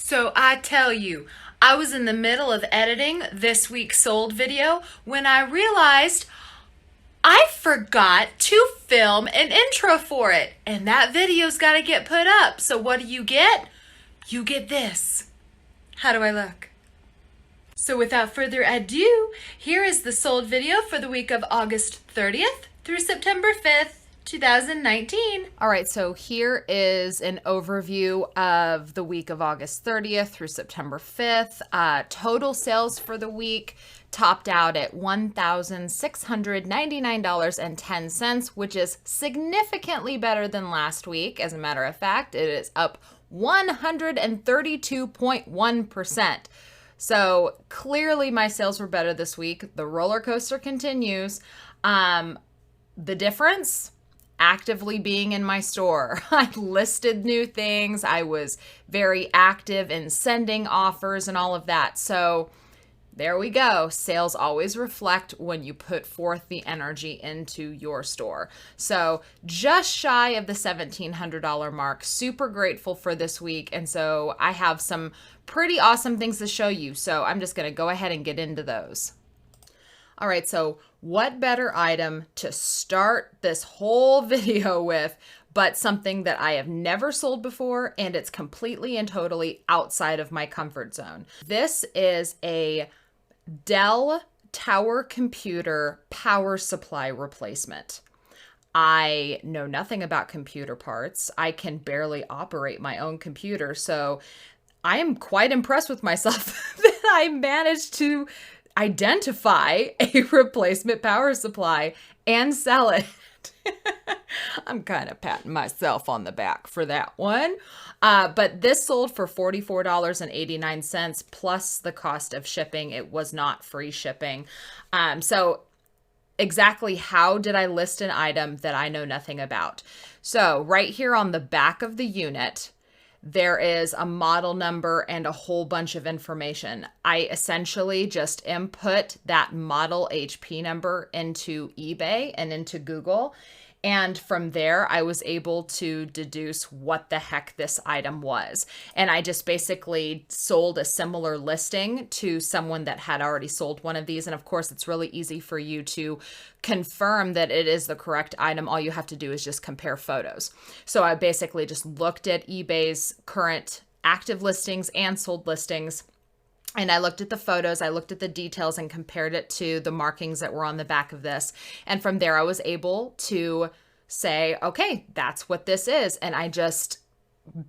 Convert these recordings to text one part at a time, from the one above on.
So I tell you, I was in the middle of editing this week's sold video when I realized I forgot to film an intro for it. And that video's got to get put up. So what do? You get this. How do I look? So without further ado, here is the sold video for the week of August 30th through September 5th. 2019. All right, so here is an overview of the week of August 30th through September 5th. Total sales for the week topped out at $1,699.10, which is significantly better than last week. As a matter of fact, it is up 132.1%. So clearly my sales were better this week. The roller coaster continues. The difference? Actively being in my store. I listed new things. I was very active in sending offers and all of that. So there we go. Sales always reflect when you put forth the energy into your store. So just shy of the $1,700 mark. Super grateful for this week. And so I have some pretty awesome things to show you. So I'm just going to go ahead and get into those. All right, so what better item to start this whole video with but something that I have never sold before, and it's completely and totally outside of my comfort zone. This is a Dell tower computer power supply replacement. I know nothing about computer parts. I can barely operate my own computer, so I am quite impressed with myself that I managed to identify a replacement power supply and sell it. I'm kind of patting myself on the back for that one. But this sold for $44.89 plus the cost of shipping. It was not free shipping. So exactly how did I list an item that I know nothing about? So right here on the back of the unit, there is a model number and a whole bunch of information. I essentially just input that model HP number into eBay and into Google. And from there, I was able to deduce what the heck this item was. And I just basically sold a similar listing to someone that had already sold one of these. And of course, it's really easy for you to confirm that it is the correct item. All you have to do is just compare photos. So I basically just looked at eBay's current active listings and sold listings. And I looked at the photos, I looked at the details and compared it to the markings that were on the back of this. And from there, I was able to say, okay, that's what this is. And I just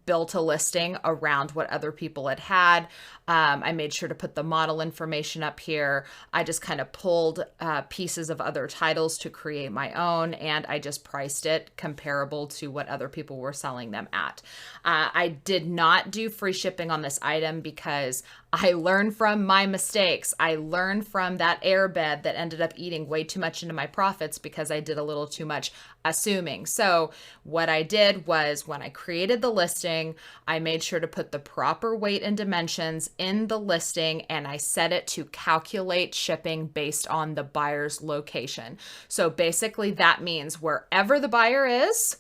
built a listing around what other people had had. I made sure to put the model information up here. I just kind of pulled pieces of other titles to create my own, and I just priced it comparable to what other people were selling them at. I did not do free shipping on this item because I learned from my mistakes. I learned from that airbed that ended up eating way too much into my profits because I did a little too much assuming. So what I did was when I created the listing, I made sure to put the proper weight and dimensions in the listing, and I set it to calculate shipping based on the buyer's location. So basically that means wherever the buyer is,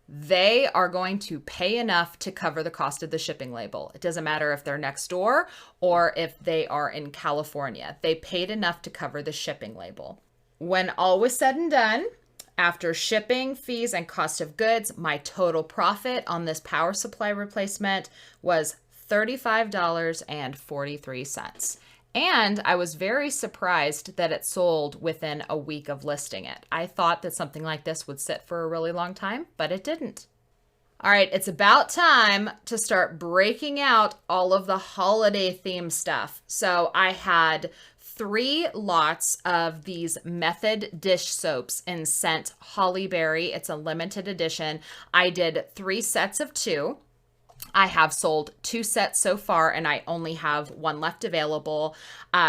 they are going to pay enough to cover the cost of the shipping label. It doesn't matter if they're next door or if they are in California. They paid enough to cover the shipping label. When all was said and done, after shipping, fees, and cost of goods, my total profit on this power supply replacement was $35.43. And I was very surprised that it sold within a week of listing it. I thought that something like this would sit for a really long time, but it didn't. All right, it's about time to start breaking out all of the holiday theme stuff. So I had 3 lots of these Method dish soaps in scent Holly Berry. It's a limited edition. I did 3 sets of 2. I have sold 2 sets so far, and I only have 1 left available.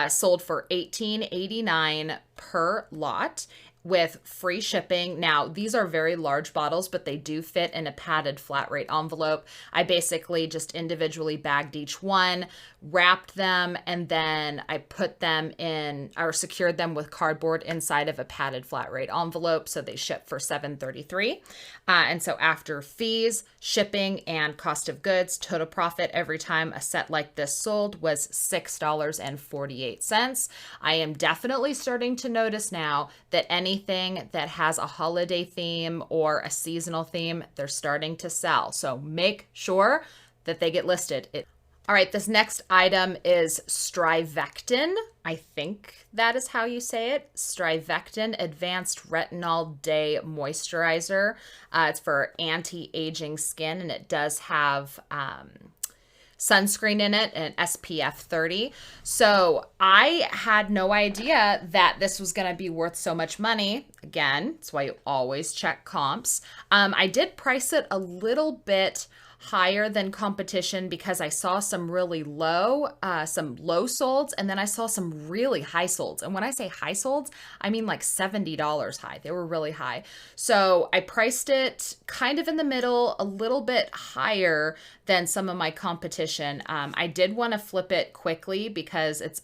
Sold for $18.89 per lot with free shipping. Now, these are very large bottles, but they do fit in a padded flat rate envelope. I basically just individually bagged each one, wrapped them, and then I put them in or secured them with cardboard inside of a padded flat rate envelope. So they ship for $7.33. And so after fees, shipping, and cost of goods. Total profit every time a set like this sold was $6.48. I am definitely starting to notice now that anything that has a holiday theme or a seasonal theme, they're starting to sell. So make sure that they get listed. All right, this next item is Vechten. I think that is how you say it. Vechten Advanced Retinol Day Moisturizer. It's for anti-aging skin, and it does have sunscreen in it and SPF 30. So I had no idea that this was going to be worth so much money. Again, that's why you always check comps. I did price it a little bit higher than competition because I saw some really low, some low solds, and then I saw some really high solds. And when I say high solds, I mean like $70 high. They were really high. So I priced it kind of in the middle, a little bit higher than some of my competition. I did want to flip it quickly because it's,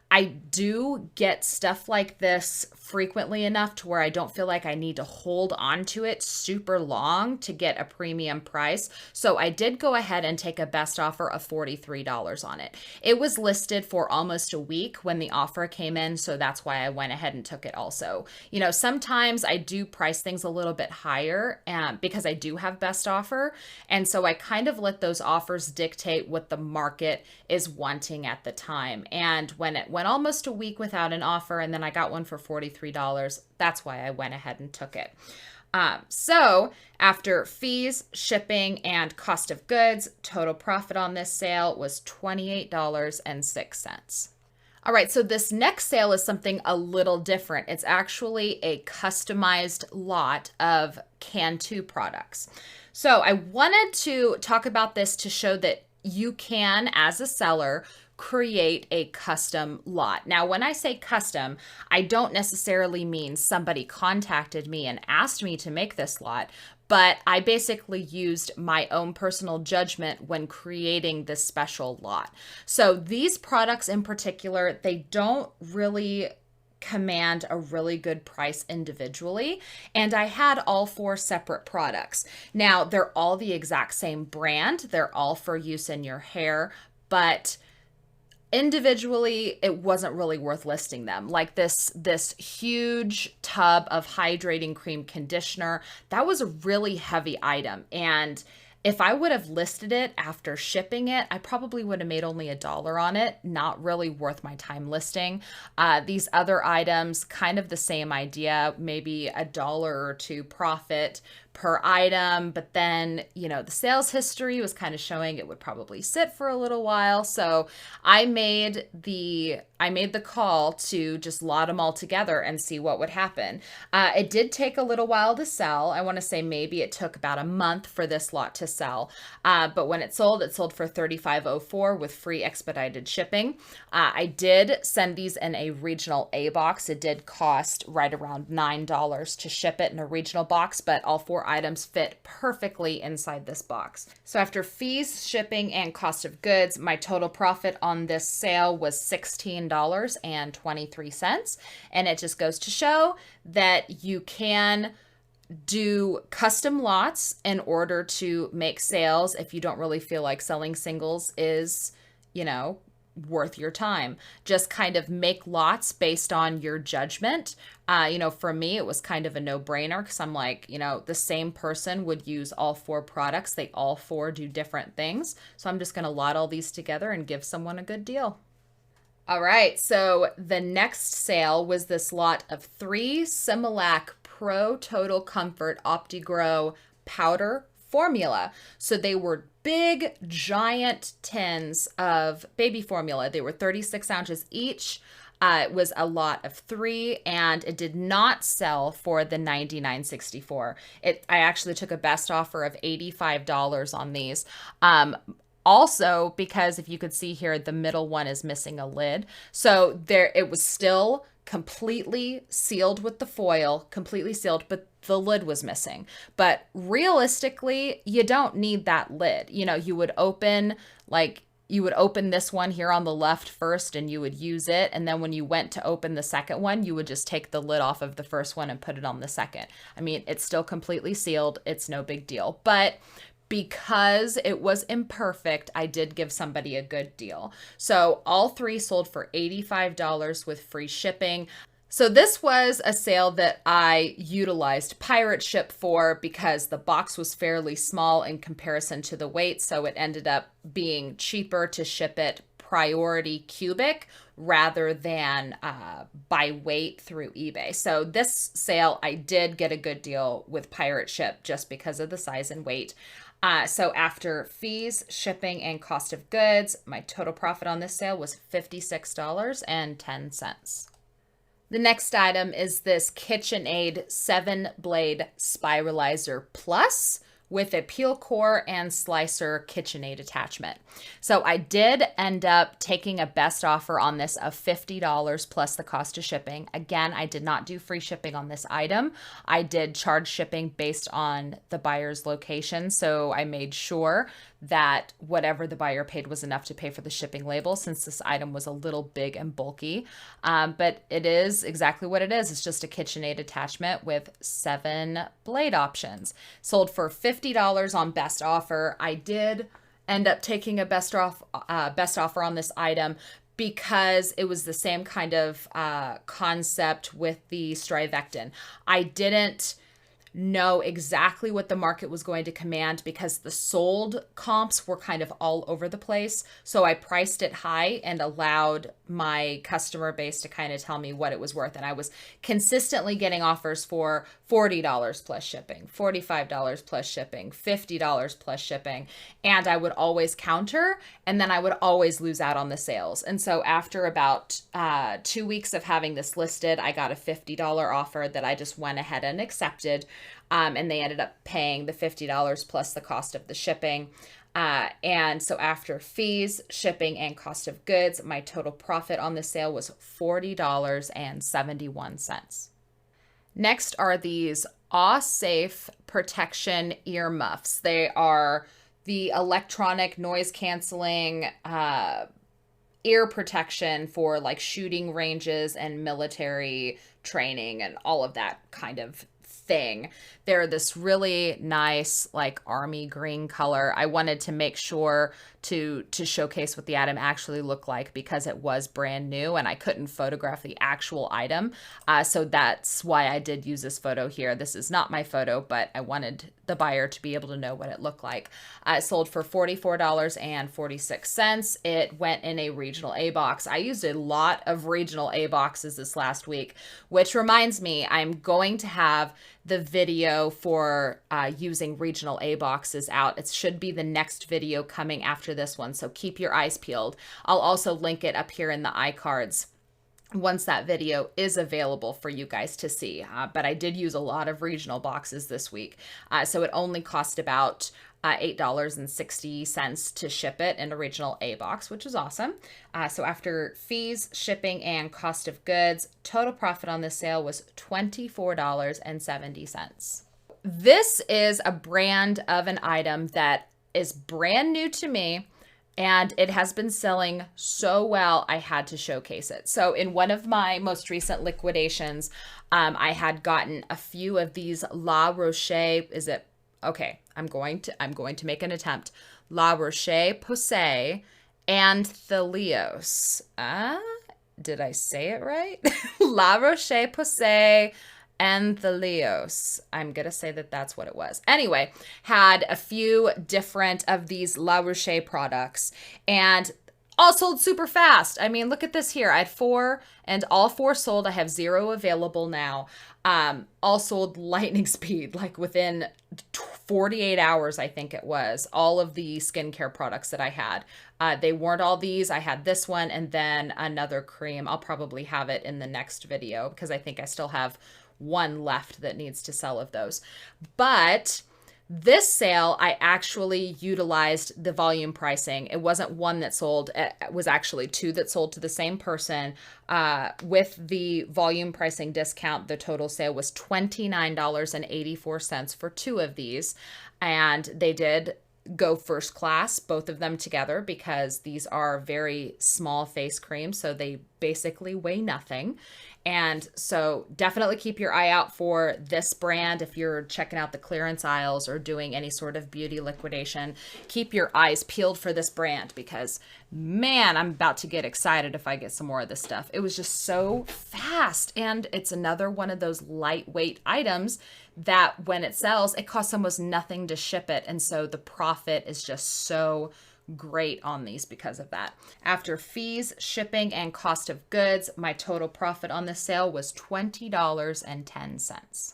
I do get stuff like this frequently enough to where I don't feel like I need to hold on to it super long to get a premium price. So I did go ahead and take a best offer of $43 on it. It was listed for almost a week when the offer came in, so that's why I went ahead and took it also. Sometimes I do price things a little bit higher because I do have best offer, and so I kind of let those offers dictate what the market is wanting at the time. And when it went almost a week without an offer, and then I got one for $43. That's why I went ahead and took it. So after fees, shipping, and cost of goods, total profit on this sale was $28.06. All right, so this next sale is something a little different. It's actually a customized lot of Cantu products. So I wanted to talk about this to show that you can, as a seller, create a custom lot. Now, when I say custom, I don't necessarily mean somebody contacted me and asked me to make this lot, but I basically used my own personal judgment when creating this special lot. So these products in particular, they don't really command a really good price individually, and I had all 4 separate products. Now, they're all the exact same brand. They're all for use in your hair, but individually, it wasn't really worth listing them. Like this huge tub of hydrating cream conditioner, that was a really heavy item. And if I would have listed it after shipping it, I probably would have made only $1 on it. Not really worth my time listing. These other items, kind of the same idea, maybe $1 or $2 profit per item, but then, the sales history was kind of showing it would probably sit for a little while. So I made the call to just lot them all together and see what would happen. It did take a little while to sell. I want to say maybe it took about a month for this lot to sell. But when it sold for $35.04 with free expedited shipping. I did send these in a regional A box. It did cost right around $9 to ship it in a regional box, but all 4 items fit perfectly inside this box. So after fees, shipping, and cost of goods, my total profit on this sale was $16.23. And it just goes to show that you can do custom lots in order to make sales if you don't really feel like selling singles is, worth your time. Just kind of make lots based on your judgment. For me, it was kind of a no-brainer because I'm like, the same person would use all 4 products. They all 4 do different things. So I'm just going to lot all these together and give someone a good deal. All right, so the next sale was this lot of 3 Similac Pro Total Comfort Opti Grow powder formula. So they were big, giant tins of baby formula. They were 36 ounces each. It was a lot of 3, and it did not sell for the $99.64. I actually took a best offer of $85 on these. Also, because if you could see here, the middle one is missing a lid. So it was still completely sealed with the foil, completely sealed, but the lid was missing. But realistically, you don't need that lid. You would open like you would open this one here on the left first and you would use it. And then when you went to open the second one, you would just take the lid off of the first one and put it on the second. I mean, it's still completely sealed. It's no big deal. But because it was imperfect, I did give somebody a good deal. So all three sold for $85 with free shipping. So this was a sale that I utilized pirate ship for because the box was fairly small in comparison to the weight. So it ended up being cheaper to ship it priority cubic rather than by weight through eBay. So this sale, I did get a good deal with pirate ship just because of the size and weight. So after fees, shipping, and cost of goods, my total profit on this sale was $56.10. The next item is this Kitchenaid 7-blade Spiralizer Plus with a peel core and slicer Kitchenaid attachment. So I did end up taking a best offer on this of $50 plus the cost of shipping. Again, I did not do free shipping on this item. I did charge shipping based on the buyer's location. So I made sure that whatever the buyer paid was enough to pay for the shipping label, since this item was a little big and bulky. But it is exactly what it is. It's just a KitchenAid attachment with 7 blade options. Sold for $50 on best offer. I did end up taking a best offer on this item because it was the same kind of concept with the Vechten. I didn't know exactly what the market was going to command because the sold comps were kind of all over the place. So I priced it high and allowed my customer base to kind of tell me what it was worth. And I was consistently getting offers for $40 plus shipping, $45 plus shipping, $50 plus shipping. And I would always counter, and then I would always lose out on the sales. And so after about 2 weeks of having this listed, I got a $50 offer that I just went ahead and accepted. And they ended up paying the $50 plus the cost of the shipping. And so after fees, shipping, and cost of goods, my total profit on the sale was $40.71. Next are these Safe Protection earmuffs. They are the electronic noise canceling ear protection for like shooting ranges and military training and all of that kind of thing. They're this really nice like army green color. I wanted to make sure to showcase what the item actually looked like because it was brand new and I couldn't photograph the actual item. So that's why I did use this photo here. This is not my photo, but I wanted the buyer to be able to know what it looked like. It sold for $44.46. It went in a regional A box. I used a lot of regional A boxes this last week, which reminds me, I'm going to have the video for using regional A boxes out. It should be the next video coming after this one, so keep your eyes peeled. I'll also link it up here in the iCards once that video is available for you guys to see. But I did use a lot of regional boxes this week. So it only cost about $8.60 to ship it in a regional A box, which is awesome. So after fees, shipping, and cost of goods, total profit on this sale was $24.70. This is a brand of an item that is brand new to me, and it has been selling so well, I had to showcase it. So in one of my most recent liquidations, I had gotten a few of these La Roche, I'm going to make an attempt. La Roche-Posay Anthelios. Did I say it right? La Roche-Posay Anthelios. I'm going to say that that's what it was. Anyway, had a few different of these La Roche products and all sold super fast. I mean, look at this here. I had 4 and all 4 sold. I have 0 available now. All sold lightning speed, like within 48 hours, I think it was. All of the skincare products that I had. They weren't all these. I had this one and then another cream. I'll probably have it in the next video because I think I still have one left that needs to sell of those. But this sale, I actually utilized the volume pricing. It wasn't one that sold. It was actually 2 that sold to the same person. With the volume pricing discount, the total sale was $29.84 for 2 of these. And they did go first class, both of them together, because these are very small face creams. So they basically weigh nothing. And so definitely keep your eye out for this brand. If you're checking out the clearance aisles or doing any sort of beauty liquidation, keep your eyes peeled for this brand, because man, I'm about to get excited if I get some more of this stuff. It was just so fast. And it's another one of those lightweight items that when it sells, it costs almost nothing to ship it. And so the profit is just so great on these because of that. After fees, shipping, and cost of goods, my total profit on this sale was $20.10.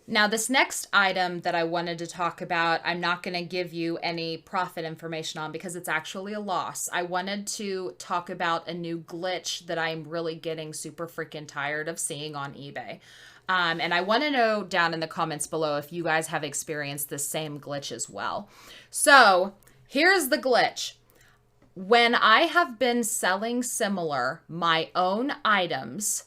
Now, this next item that I wanted to talk about, I'm not going to give you any profit information on because it's actually a loss. I wanted to talk about a new glitch that I'm really getting super freaking tired of seeing on eBay. And I want to know down in the comments below if you guys have experienced the same glitch as well. So here's the glitch. When I have been selling similar my own items,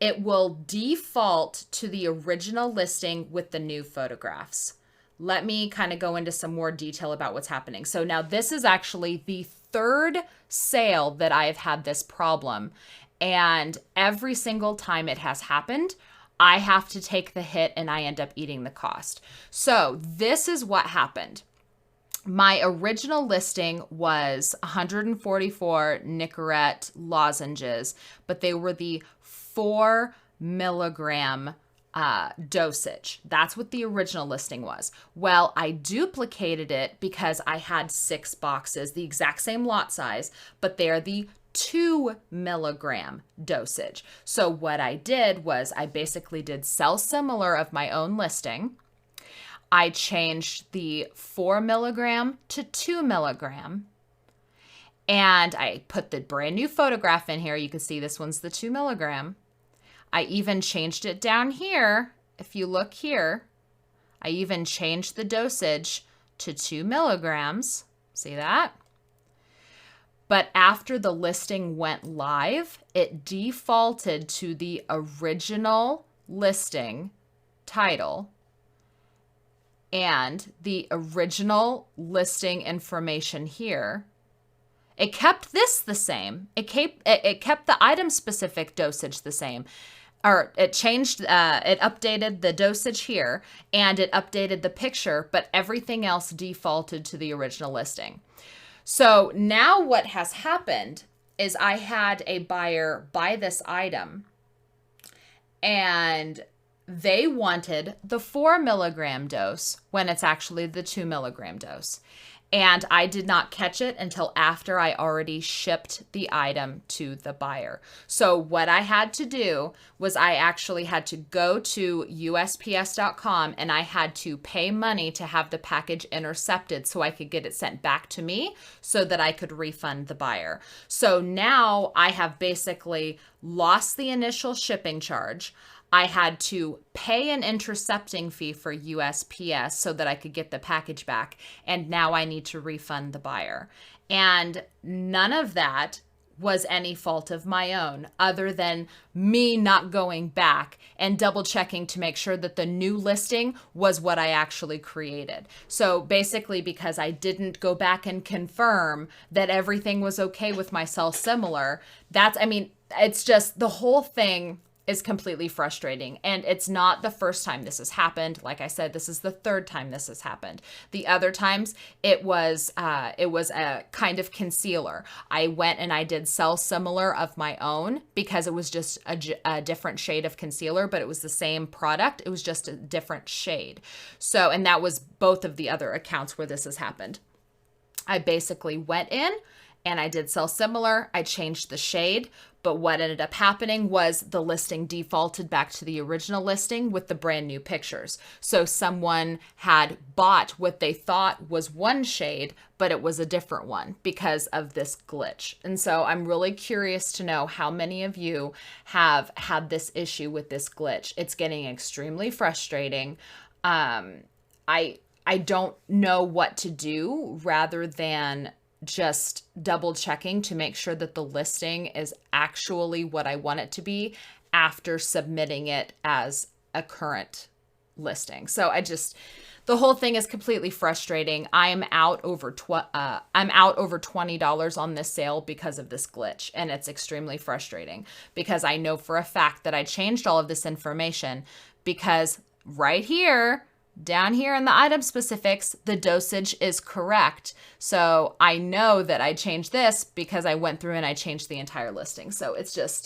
it will default to the original listing with the new photographs. Let me kind of go into some more detail about what's happening. So now this is actually the third sale that I have had this problem. And every single time it has happened, I have to take the hit and I end up eating the cost. So this is what happened. My original listing was 144 Nicorette lozenges, but they were the 4 milligram dosage. That's what the original listing was. Well, I duplicated it because I had 6 boxes, the exact same lot size, but they're the 2 milligram dosage. So what I did was I basically did sell similar of my own listing. I changed the 4 milligram to 2 milligram. And I put the brand new photograph in here. You can see this one's the 2 milligram. I even changed it down here. If you look here, I even changed the dosage to 2 milligrams. See that? But after the listing went live, it defaulted to the original listing title and the original listing information here. It kept this the same. It kept the item specific dosage the same. Or it changed, it updated the dosage here and it updated the picture, but everything else defaulted to the original listing. So now what has happened is I had a buyer buy this item and they wanted the 4 milligram dose when it's actually the 2 milligram dose. And I did not catch it until after I already shipped the item to the buyer. So what I had to do was I actually had to go to USPS.com and I had to pay money to have the package intercepted so I could get it sent back to me so that I could refund the buyer. So now I have basically lost the initial shipping charge. I had to pay an intercepting fee for USPS so that I could get the package back. And now I need to refund the buyer. And none of that was any fault of my own other than me not going back and double checking to make sure that the new listing was what I actually created. So basically, because I didn't go back and confirm that everything was okay with my sell similar, it's just the whole thing is completely frustrating. And it's not the first time this has happened. Like I said, this is the third time this has happened. The other times it was a kind of concealer. I went and I did sell similar of my own because it was just a different shade of concealer, but it was the same product. It was just a different shade. So, and that was both of the other accounts where this has happened. I basically went in and I did sell similar. I changed the shade, but what ended up happening was the listing defaulted back to the original listing with the brand new pictures. So someone had bought what they thought was one shade, but it was a different one because of this glitch. And so I'm really curious to know how many of you have had this issue with this glitch. It's getting extremely frustrating. I don't know what to do rather than just double checking to make sure that the listing is actually what I want it to be after submitting it as a current listing. So The whole thing is completely frustrating. I'm out over $20 on this sale because of this glitch, and it's extremely frustrating because I know for a fact that I changed all of this information because right here, down here in the item specifics, the dosage is correct. So I know that I changed this because I went through and I changed the entire listing. So it's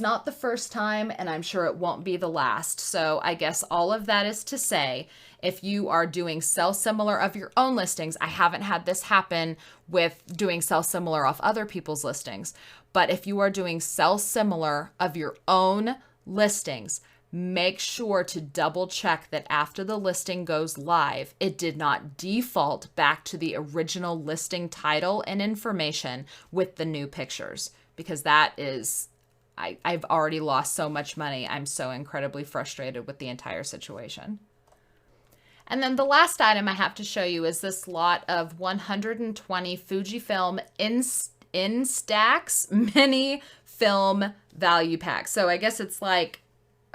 not the first time, and I'm sure it won't be the last. So I guess all of that is to say, if you are doing sell similar of your own listings, I haven't had this happen with doing sell similar off other people's listings, but if you are doing sell similar of your own listings, make sure to double check that after the listing goes live, it did not default back to the original listing title and information with the new pictures, because that is... I've already lost so much money. I'm so incredibly frustrated with the entire situation. And then the last item I have to show you is this lot of 120 Fujifilm Instax mini film value packs. So I guess it's like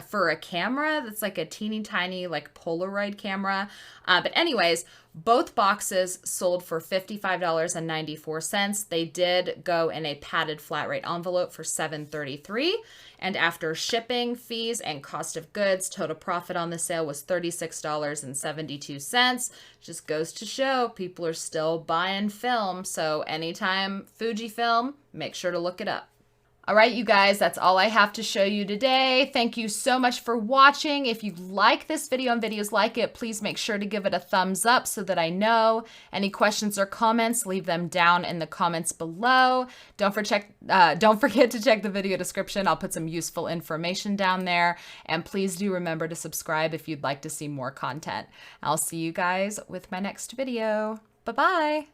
for a camera that's like a teeny tiny like Polaroid camera. But anyways, both boxes sold for $55.94. They did go in a padded flat rate envelope for $7.33. And after shipping, fees, and cost of goods, total profit on the sale was $36.72. Just goes to show people are still buying film. So anytime Fujifilm, make sure to look it up. All right, you guys, that's all I have to show you today. Thank you so much for watching. If you like this video and videos like it, please make sure to give it a thumbs up so that I know. Any questions or comments, leave them down in the comments below. Don't forget to check the video description. I'll put some useful information down there. And please do remember to subscribe if you'd like to see more content. I'll see you guys with my next video. Bye-bye.